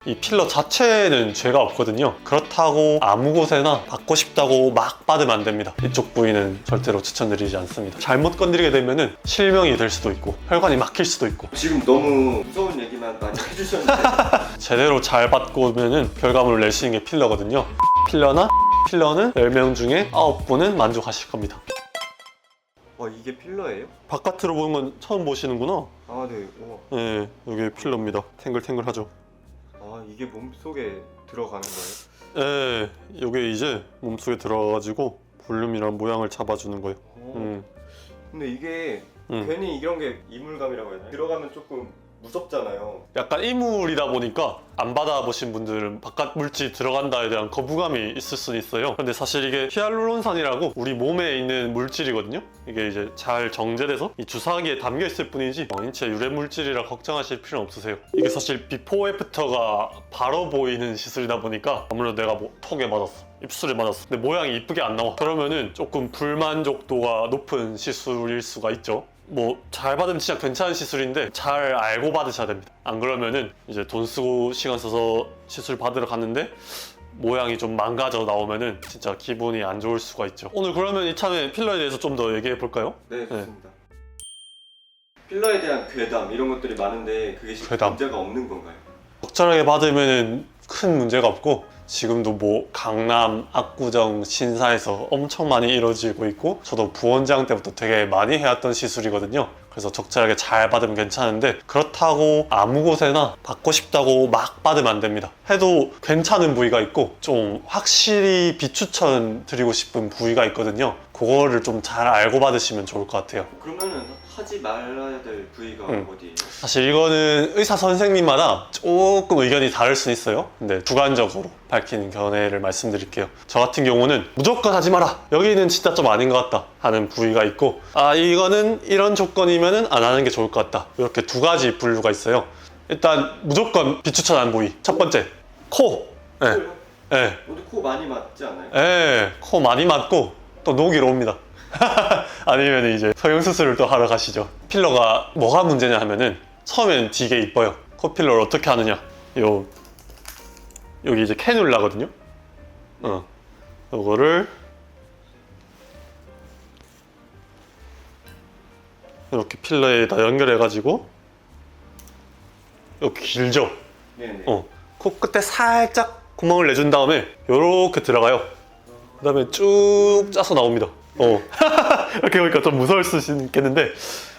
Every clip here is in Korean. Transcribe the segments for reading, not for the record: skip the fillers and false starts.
이 필러 자체는 죄가 없거든요. 그렇다고 아무 곳에나 받고 싶다고 막 받으면 안 됩니다. 이쪽 부위는 절대로 추천드리지 않습니다. 잘못 건드리게 되면은 실명이 될 수도 있고 혈관이 막힐 수도 있고. 지금 너무 무서운 얘기만 많이 해주셨는데 제대로 잘 받고 오면은 결과물을 낼 수 있는 게 필러거든요. 필러는 10명 중에 9분은 만족하실 겁니다. 이게 필러예요? 바깥으로 보는 건 처음 보시는구나. 아, 네. 우와. 네, 이게 필러입니다. 탱글탱글하죠. 아, 이게 몸속에 들어가는 거예요? 네, 이게 이제 몸속에 들어가가지고 볼륨이랑 모양을 잡아주는 거예요. 근데 이게 괜히 이런 게 이물감이라고 해야 되나? 들어가면 조금 무섭잖아요. 약간 이물이다 보니까 안 받아보신 분들은 바깥 물질 들어간다에 대한 거부감이 있을 수는 있어요. 근데 사실 이게 히알루론산이라고 우리 몸에 있는 물질이거든요. 이게 이제 잘 정제돼서 이 주사기에 담겨 있을 뿐이지 인체 유래 물질이라 걱정하실 필요는 없으세요. 이게 사실 비포 애프터가 바로 보이는 시술이다 보니까 아무래도 내가 뭐 턱에 맞았어, 입술에 맞았어, 근데 모양이 이쁘게 안 나와. 그러면은 조금 불만족도가 높은 시술일 수가 있죠. 뭐 잘 받으면 진짜 괜찮은 시술인데 잘 알고 받으셔야 됩니다. 안 그러면은 이제 돈 쓰고 시간 써서 시술 받으러 갔는데 모양이 좀 망가져 나오면은 진짜 기분이 안 좋을 수가 있죠. 오늘 그러면 이참에 필러에 대해서 좀 더 얘기해 볼까요? 네, 좋습니다. 필러에 대한 괴담 이런 것들이 많은데 그게 괴담. 문제가 없는 건가요? 적절하게 받으면은 큰 문제가 없고, 지금도 뭐 강남, 압구정, 신사에서 엄청 많이 이루어지고 있고, 저도 부원장 때부터 되게 많이 해왔던 시술이거든요. 그래서 적절하게 잘 받으면 괜찮은데, 그렇다고 아무 곳에나 받고 싶다고 막 받으면 안 됩니다. 해도 괜찮은 부위가 있고 좀 확실히 비추천 드리고 싶은 부위가 있거든요. 그거를 좀 잘 알고 받으시면 좋을 것 같아요. 그러면은 하지 말아야 될 부위가 어디예요? 사실 이거는 의사 선생님마다 조금 의견이 다를 수 있어요. 근데 주관적으로 밝히는 견해를 말씀드릴게요. 저 같은 경우는 무조건 하지 마라, 여기는 진짜 좀 아닌 것 같다 하는 부위가 있고, 이거는 이런 조건이면은 안 하는 게 좋을 것 같다, 이렇게 두 가지 분류가 있어요. 일단 무조건 비추천한 부위, 첫 번째 코. 네. 네. 어디 코 많이 맞지 않아요? 네, 코 많이 맞고 또 녹이러 옵니다. 아니면 이제 성형수술을 또 하러 가시죠. 필러가 뭐가 문제냐 하면은 처음엔 되게 이뻐요. 코 필러를 어떻게 하느냐, 여기 이제 캐뉼라거든요. 요거를 이렇게 필러에다 연결해 가지고, 이렇게 길죠? 네네. 코 끝에 살짝 구멍을 내준 다음에 요렇게 들어가요. 그 다음에 쭉 짜서 나옵니다. 이렇게 보니까 좀 무서울 수 있겠는데,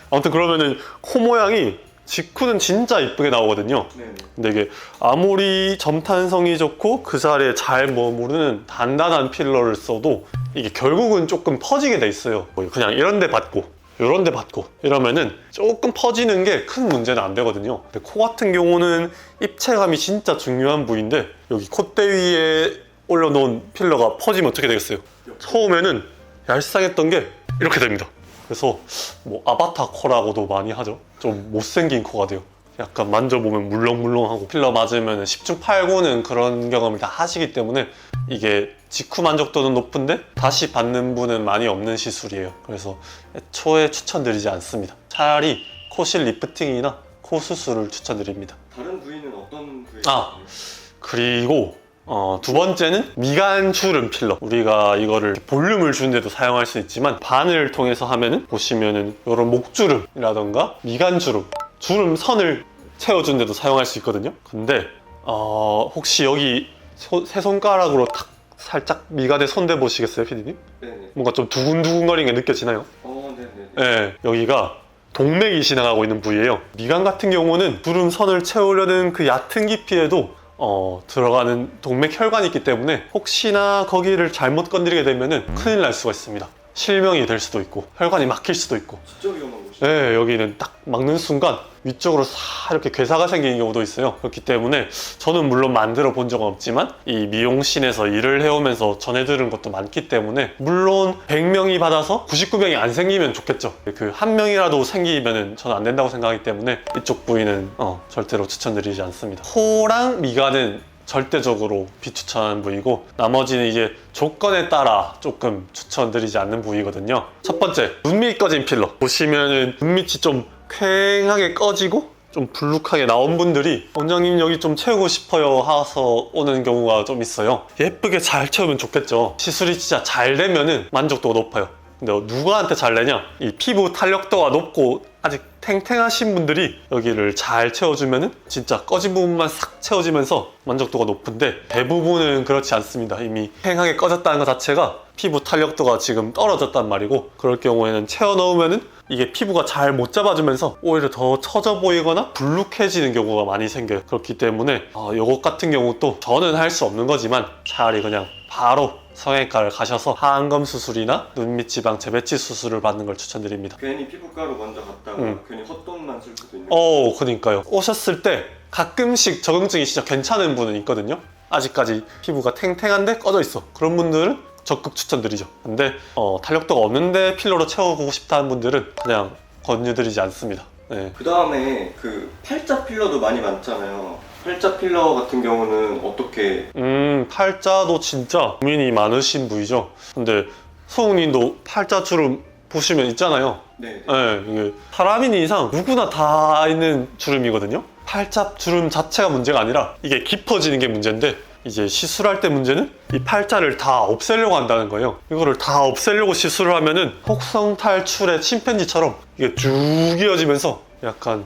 아무튼 그러면은 코 모양이 직후는 진짜 이쁘게 나오거든요. 네네. 근데 이게 아무리 점탄성이 좋고 그 자리에 잘 머무르는 단단한 필러를 써도 이게 결국은 조금 퍼지게 돼 있어요. 그냥 이런 데 받고 이런 데 받고 이러면은 조금 퍼지는 게 큰 문제는 안 되거든요. 근데 코 같은 경우는 입체감이 진짜 중요한 부위인데, 여기 콧대 위에 올려놓은 필러가 퍼지면 어떻게 되겠어요? 처음에는 얄쌍했던 게 이렇게 됩니다. 그래서 뭐 아바타 코라고도 많이 하죠. 좀 못생긴 코가 돼요. 약간 만져보면 물렁물렁하고, 필러 맞으면 10중 8구는 그런 경험을 다 하시기 때문에 이게 직후 만족도는 높은데 다시 받는 분은 많이 없는 시술이에요. 그래서 애초에 추천드리지 않습니다. 차라리 코실 리프팅이나 코 수술을 추천드립니다. 다른 부위는 어떤 부위예요? 그리고 두 번째는 미간 주름 필러. 우리가 이거를 볼륨을 주는데도 사용할 수 있지만, 바늘 통해서 하면은 보시면은 이런 목주름이라던가 미간 주름, 주름 선을 채워주는 데도 사용할 수 있거든요. 근데 혹시 여기 세 손가락으로 탁 살짝 미간에 손대 보시겠어요, 피디님? 네네. 뭔가 좀 두근두근거리는 게 느껴지나요? 네네네. 네, 여기가 동맥이 지나가고 있는 부위예요. 미간 같은 경우는 주름 선을 채우려는 그 얕은 깊이에도 들어가는 동맥 혈관이 있기 때문에 혹시나 거기를 잘못 건드리게 되면은 큰일 날 수가 있습니다. 실명이 될 수도 있고 혈관이 막힐 수도 있고. 진짜 위험한 곳이죠. 네, 여기는 딱 막는 순간 위쪽으로 싹 이렇게 괴사가 생기는 경우도 있어요. 그렇기 때문에 저는 물론 만들어 본 적은 없지만 이 미용실에서 일을 해오면서 전해 들은 것도 많기 때문에, 물론 100명이 받아서 99명이 안 생기면 좋겠죠. 그 한 명이라도 생기면 저는 안 된다고 생각하기 때문에 이쪽 부위는 절대로 추천드리지 않습니다. 코랑 미간은 절대적으로 비추천하는 부위고, 나머지는 이제 조건에 따라 조금 추천드리지 않는 부위거든요. 첫 번째, 눈밑 꺼진 필러. 보시면은 눈밑이 좀 퀭하게 꺼지고 좀 불룩하게 나온 분들이 원장님 여기 좀 채우고 싶어요 하서 오는 경우가 좀 있어요. 예쁘게 잘 채우면 좋겠죠. 시술이 진짜 잘 되면은 만족도가 높아요. 근데 누구한테 잘 내냐? 이 피부 탄력도가 높고 아직 탱탱하신 분들이 여기를 잘 채워주면은 진짜 꺼진 부분만 싹 채워지면서 만족도가 높은데, 대부분은 그렇지 않습니다. 이미 팽하게 꺼졌다는 것 자체가 피부 탄력도가 지금 떨어졌단 말이고, 그럴 경우에는 채워 넣으면은 이게 피부가 잘 못 잡아주면서 오히려 더 처져 보이거나 불룩해지는 경우가 많이 생겨요. 그렇기 때문에 요것 같은 경우도 저는 할 수 없는 거지만 차라리 그냥 바로 성형외과를 가셔서 하안검 수술이나 눈밑 지방 재배치 수술을 받는 걸 추천드립니다. 괜히 피부과로 먼저 갔다가 괜히 헛돈만 쓸 수도 있는 거예요. 그러니까요. 오셨을 때 가끔씩 적응증이 진짜 괜찮은 분은 있거든요. 아직까지 피부가 탱탱한데 꺼져 있어. 그런 분들은 적극 추천드리죠. 근데 탄력도가 없는데 필러로 채워보고 싶다는 분들은 그냥 권유드리지 않습니다. 네. 그 다음에 그 팔자 필러도 많이 많잖아요. 팔자 필러 같은 경우는 어떻게? 팔자도 진짜 고민이 많으신 부위죠. 근데 소웅님도 팔자 주름 보시면 있잖아요. 네. 네, 이게 사람인 이상 누구나 다 있는 주름이거든요. 팔자 주름 자체가 문제가 아니라 이게 깊어지는 게 문제인데, 이제 시술할 때 문제는 이 팔자를 다 없애려고 한다는 거예요. 이거를 다 없애려고 시술을 하면은 혹성 탈출의 침팬지처럼 이게 쭉 이어지면서 약간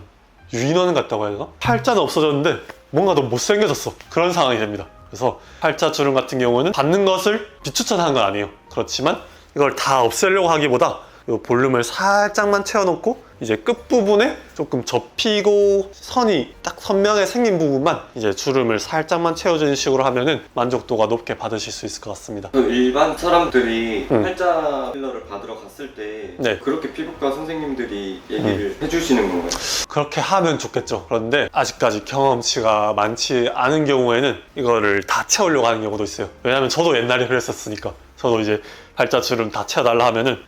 유인원 같다고 해야 되나? 팔자는 없어졌는데 뭔가 더 못생겨졌어. 그런 상황이 됩니다. 그래서 팔자 주름 같은 경우는 받는 것을 비추천하는 건 아니에요. 그렇지만 이걸 다 없애려고 하기보다 이 볼륨을 살짝만 채워놓고 이제 끝부분에 조금 접히고 선이 딱 선명하게 생긴 부분만 이제 주름을 살짝만 채워주는 식으로 하면은 만족도가 높게 받으실 수 있을 것 같습니다. 그 일반 사람들이 팔자 필러를 받으러 갔을 때 네. 그렇게 피부과 선생님들이 얘기를 해주시는 건가요? 그렇게 하면 좋겠죠. 그런데 아직까지 경험치가 많지 않은 경우에는 이거를 다 채우려고 하는 경우도 있어요. 왜냐면 저도 옛날에 그랬었으니까. 저도 이제 팔자 주름 다 채워달라 하면은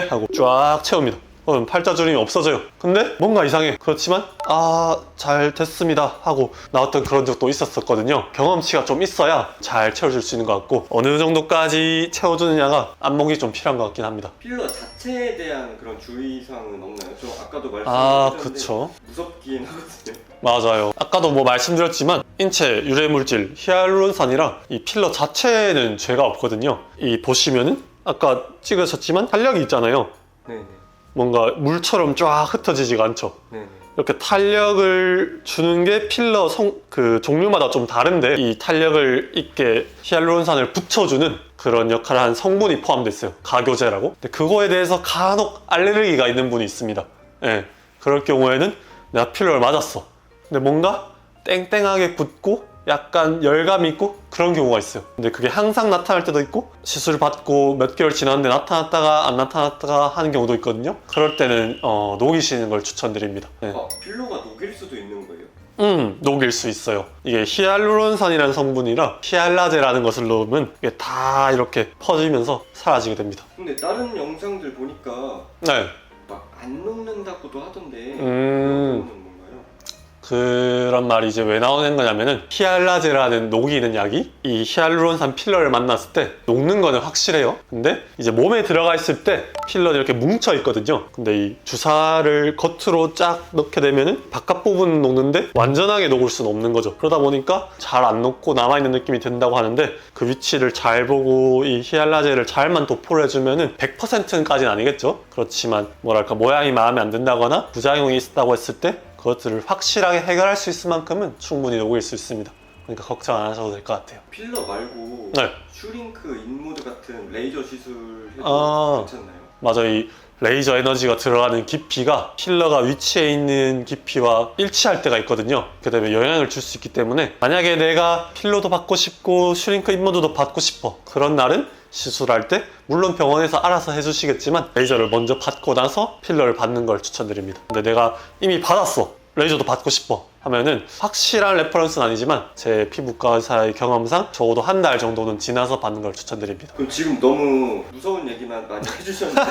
하고 쫙 채웁니다. 그럼 팔자 주름이 없어져요. 근데 뭔가 이상해. 그렇지만 잘 됐습니다 하고 나왔던 그런 적도 있었거든요. 경험치가 좀 있어야 잘 채워줄 수 있는 것 같고, 어느 정도까지 채워주느냐가 안목이 좀 필요한 것 같긴 합니다. 필러 자체에 대한 그런 주의사항은 없나요? 저 아까도 말씀드렸는데 그쵸. 무섭긴 하거든요. 맞아요. 아까도 뭐 말씀드렸지만 인체 유래물질 히알루론산이랑 이 필러 자체는 죄가 없거든요. 이 보시면은 아까 찍으셨지만 탄력이 있잖아요. 네네. 뭔가 물처럼 쫙 흩어지지가 않죠. 네네. 이렇게 탄력을 주는 게 필러 그 종류마다 좀 다른데, 이 탄력을 있게 히알루론산을 붙여주는 그런 역할을 한 성분이 포함되어 있어요. 가교제라고. 근데 그거에 대해서 간혹 알레르기가 있는 분이 있습니다. 그럴 경우에는 내가 필러를 맞았어. 근데 뭔가 땡땡하게 붓고 약간 열감이 있고 그런 경우가 있어요. 근데 그게 항상 나타날 때도 있고, 시술 받고 몇 개월 지났는데 나타났다가 안 나타났다가 하는 경우도 있거든요. 그럴 때는 녹이시는 걸 추천드립니다. 필러가 녹일 수도 있는 거예요? 녹일 수 있어요. 이게 히알루론산이라는 성분이라 히알라제라는 것을 넣으면 이게 다 이렇게 퍼지면서 사라지게 됩니다. 근데 다른 영상들 보니까 네. 막 안 녹는다고도 하던데 그거는 뭔가요? 그런 말이 이제 왜 나오는 거냐면은, 히알라제라는 녹이는 약이 이 히알루론산 필러를 만났을 때 녹는 거는 확실해요. 근데 이제 몸에 들어가 있을 때 필러는 이렇게 뭉쳐 있거든요. 근데 이 주사를 겉으로 쫙 넣게 되면은 바깥 부분은 녹는데 완전하게 녹을 수는 없는 거죠. 그러다 보니까 잘 안 녹고 남아있는 느낌이 든다고 하는데, 그 위치를 잘 보고 이 히알라제를 잘만 도포를 해주면은 100%까지는 아니겠죠. 그렇지만 뭐랄까 모양이 마음에 안 든다거나 부작용이 있다고 했을 때 그것들을 확실하게 해결할 수 있을 만큼은 충분히 녹일 수 있습니다. 그러니까 걱정 안 하셔도 될 것 같아요. 필러 말고 네. 슈링크, 인모드 같은 레이저 시술 해도 괜찮나요? 맞아. 이 레이저 에너지가 들어가는 깊이가 필러가 위치해 있는 깊이와 일치할 때가 있거든요. 그렇게 되면 영향을 줄 수 있기 때문에, 만약에 내가 필러도 받고 싶고 슈링크 인모드도 받고 싶어, 그런 날은 시술할 때 물론 병원에서 알아서 해주시겠지만 레이저를 먼저 받고 나서 필러를 받는 걸 추천드립니다. 근데 내가 이미 받았어, 레이저도 받고 싶어 하면은 확실한 레퍼런스는 아니지만 제 피부과 의사의 경험상 적어도 한 달 정도는 지나서 받는 걸 추천드립니다. 그럼 지금 너무 무서운 얘기만 많이 해주셨는데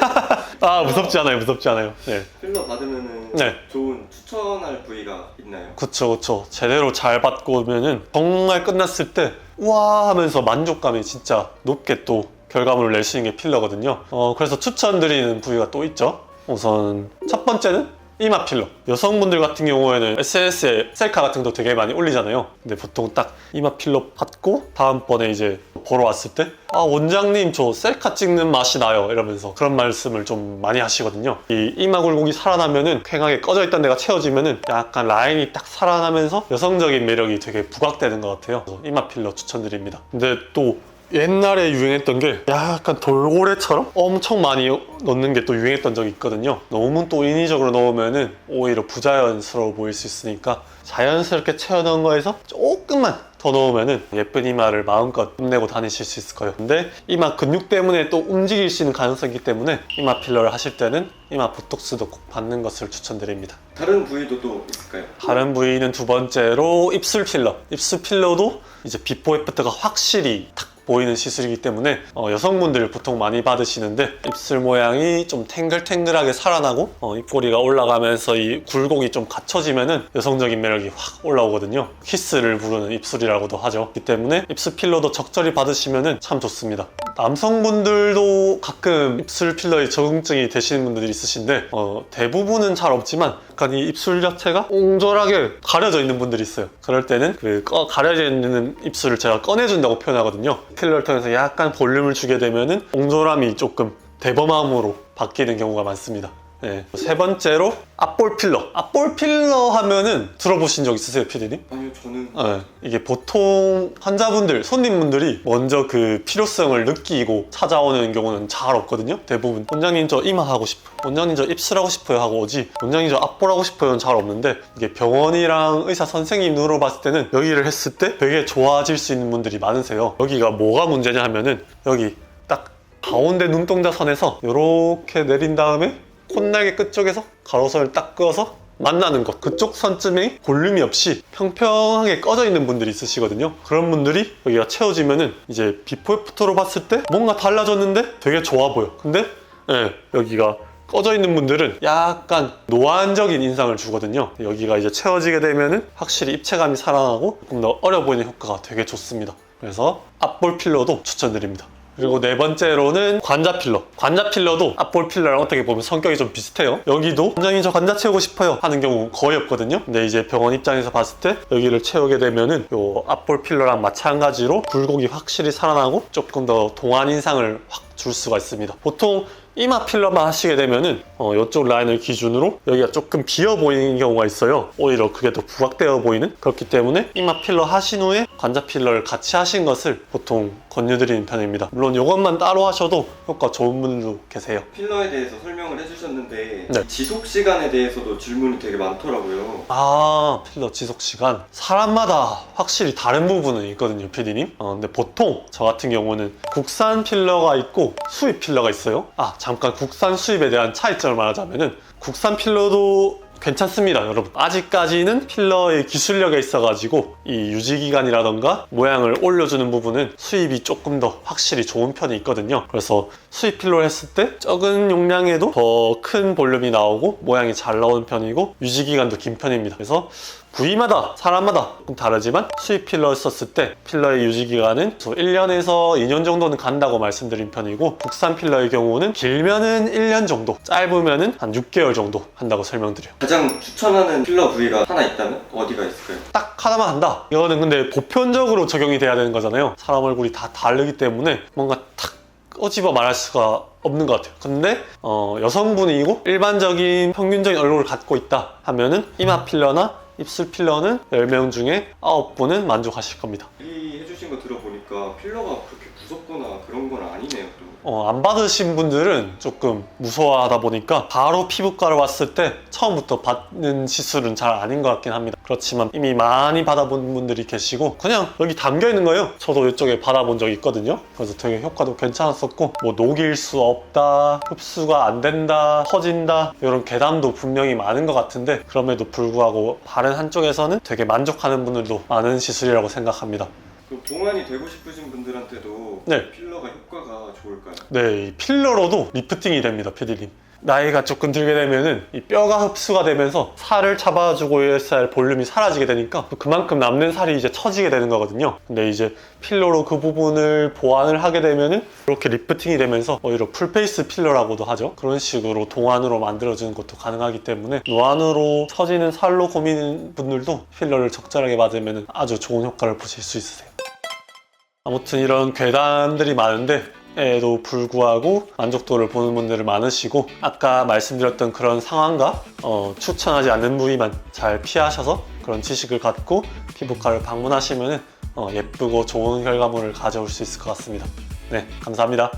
무섭지 않아요. 무섭지 않아요. 네. 필러 받으면은 네. 좋은 추천할 부위가 있나요? 그쵸. 제대로 잘 받고 오면은 정말 끝났을 때 우와 하면서 만족감이 진짜 높게 또 결과물을 낼 수 있는 게 필러거든요. 그래서 추천드리는 부위가 또 있죠. 우선 첫 번째는 이마 필러. 여성분들 같은 경우에는 SNS에 셀카 같은 거 되게 많이 올리잖아요. 근데 보통 딱 이마 필러 받고 다음번에 이제 보러 왔을 때 아, 원장님 저 셀카 찍는 맛이 나요 이러면서 그런 말씀을 좀 많이 하시거든요. 이 이마 굴곡이 살아나면은 쾌하게 꺼져 있던 데가 채워지면은 약간 라인이 딱 살아나면서 여성적인 매력이 되게 부각되는 것 같아요. 그래서 이마 필러 추천드립니다. 근데 또 옛날에 유행했던 게 약간 돌고래처럼 엄청 많이 넣는 게 또 유행했던 적이 있거든요. 너무 또 인위적으로 넣으면은 오히려 부자연스러워 보일 수 있으니까 자연스럽게 채워넣은 거에서 조금만 더 넣으면은 예쁜 이마를 마음껏 뽐내고 다니실 수 있을 거예요. 근데 이마 근육 때문에 또 움직일 수 있는 가능성이 있기 때문에 이마 필러를 하실 때는 이마 보톡스도 꼭 받는 것을 추천드립니다. 다른 부위도 또 있을까요? 다른 부위는 두 번째로 입술 필러. 입술 필러도 이제 비포 애프터가 확실히 탁 보이는 시술이기 때문에 여성분들 보통 많이 받으시는데 입술 모양이 좀 탱글탱글하게 살아나고 입꼬리가 올라가면서 이 굴곡이 좀 갖춰지면은 여성적인 매력이 확 올라오거든요. 키스를 부르는 입술이라고도 하죠. 그렇기 때문에 입술 필러도 적절히 받으시면은 참 좋습니다. 남성분들도 가끔 입술 필러에 적응증이 되시는 분들이 있으신데 대부분은 잘 없지만 약간 이 입술 자체가 옹졸하게 가려져 있는 분들이 있어요. 그럴 때는 그 가려져 있는 입술을 제가 꺼내준다고 표현하거든요. 필러를 통해서 약간 볼륨을 주게 되면은 옹졸함이 조금 대범함으로 바뀌는 경우가 많습니다. 네. 세 번째로 앞볼 필러. 앞볼 필러 하면은 들어보신 적 있으세요, PD님? 아니요, 저는 네. 이게 보통 환자분들, 손님분들이 먼저 그 필요성을 느끼고 찾아오는 경우는 잘 없거든요. 대부분 원장님 저 이마 하고 싶어요, 원장님 저 입술 하고 싶어요 하고 오지, 원장님 저 앞볼 하고 싶어요는 잘 없는데, 이게 병원이랑 의사 선생님 눈으로 봤을 때는 여기를 했을 때 되게 좋아질 수 있는 분들이 많으세요. 여기가 뭐가 문제냐 하면은 여기 딱 가운데 눈동자 선에서 이렇게 내린 다음에 콧날개 끝쪽에서 가로선을 딱 그어서 만나는 것, 그쪽 선쯤에 볼륨이 없이 평평하게 꺼져 있는 분들이 있으시거든요. 그런 분들이 여기가 채워지면은 이제 비포 애프터로 봤을 때 뭔가 달라졌는데 되게 좋아 보여. 근데 여기가 꺼져 있는 분들은 약간 노안적인 인상을 주거든요. 여기가 이제 채워지게 되면은 확실히 입체감이 살아나고 조금 더 어려 보이는 효과가 되게 좋습니다. 그래서 앞볼 필러도 추천드립니다. 그리고 네 번째로는 관자 필러. 관자 필러도 앞볼 필러랑 어떻게 보면 성격이 좀 비슷해요. 여기도 원장님 저 관자 채우고 싶어요 하는 경우 거의 없거든요. 근데 이제 병원 입장에서 봤을 때 여기를 채우게 되면은 요 앞볼 필러랑 마찬가지로 굴곡이 확실히 살아나고 조금 더 동안 인상을 확 줄 수가 있습니다. 보통 이마 필러만 하시게 되면은 이쪽 라인을 기준으로 여기가 조금 비어 보이는 경우가 있어요. 오히려 그게 더 부각되어 보이는. 그렇기 때문에 이마 필러 하신 후에 관자 필러를 같이 하신 것을 보통 권유드리는 편입니다. 물론 이것만 따로 하셔도 효과 좋은 분들도 계세요. 필러에 대해서 설명을 해주셨는데 네. 지속 시간에 대해서도 질문이 되게 많더라고요. 아, 필러 지속 시간. 사람마다 확실히 다른 부분은 있거든요, PD님. 근데 보통 저 같은 경우는 국산 필러가 있고 수입 필러가 있어요. 잠깐 국산 수입에 대한 차이점을 말하자면은 국산 필러도 괜찮습니다, 여러분. 아직까지는 필러의 기술력에 있어가지고 이 유지기간이라던가 모양을 올려주는 부분은 수입이 조금 더 확실히 좋은 편이 있거든요. 그래서 수입 필러를 했을 때 적은 용량에도 더 큰 볼륨이 나오고 모양이 잘 나오는 편이고 유지기간도 긴 편입니다. 그래서 부위마다 사람마다 조금 다르지만 수입 필러를 썼을 때 필러의 유지기간은 1년에서 2년 정도는 간다고 말씀드린 편이고, 국산 필러의 경우는 길면은 1년 정도, 짧으면은 한 6개월 정도 한다고 설명드려요. 가장 추천하는 필러 부위가 하나 있다면 어디가 있을까요? 딱 하나만 한다? 이거는 근데 보편적으로 적용이 돼야 되는 거잖아요. 사람 얼굴이 다 다르기 때문에 뭔가 탁 꺼집어 말할 수가 없는 것 같아요. 근데 여성분이고 일반적인 평균적인 얼굴을 갖고 있다 하면은 이마 필러나 입술 필러는 10명 중에 9분은 만족하실 겁니다. 이 해주신 거 들어보니까 필러가 그렇게 무섭거나 그런 건 아니네요. 또. 안 받으신 분들은 조금 무서워하다 보니까 바로 피부과를 왔을 때 처음부터 받는 시술은 잘 아닌 것 같긴 합니다. 그렇지만 이미 많이 받아본 분들이 계시고 그냥 여기 담겨 있는 거예요. 저도 이쪽에 받아본 적이 있거든요. 그래서 되게 효과도 괜찮았었고, 뭐 녹일 수 없다, 흡수가 안 된다, 퍼진다, 이런 괴담도 분명히 많은 것 같은데 그럼에도 불구하고 바른 한쪽에서는 되게 만족하는 분들도 많은 시술이라고 생각합니다. 그럼 동안이 되고 싶으신 분들한테도 네. 필러가 효과가 좋을까요? 네, 이 필러로도 리프팅이 됩니다, PD님. 나이가 조금 들게 되면은 이 뼈가 흡수가 되면서 살을 잡아주고 있어야 할 볼륨이 사라지게 되니까 그만큼 남는 살이 이제 처지게 되는 거거든요. 근데 이제 필러로 그 부분을 보완을 하게 되면은 이렇게 리프팅이 되면서 오히려 풀페이스 필러라고도 하죠. 그런 식으로 동안으로 만들어주는 것도 가능하기 때문에 노안으로 처지는 살로 고민인 분들도 필러를 적절하게 맞으면 아주 좋은 효과를 보실 수 있으세요. 아무튼 이런 괴담들이 많은데 에도 불구하고 만족도를 보는 분들이 많으시고, 아까 말씀드렸던 그런 상황과 추천하지 않는 부위만 잘 피하셔서 그런 지식을 갖고 피부과를 방문하시면 예쁘고 좋은 결과물을 가져올 수 있을 것 같습니다. 네, 감사합니다.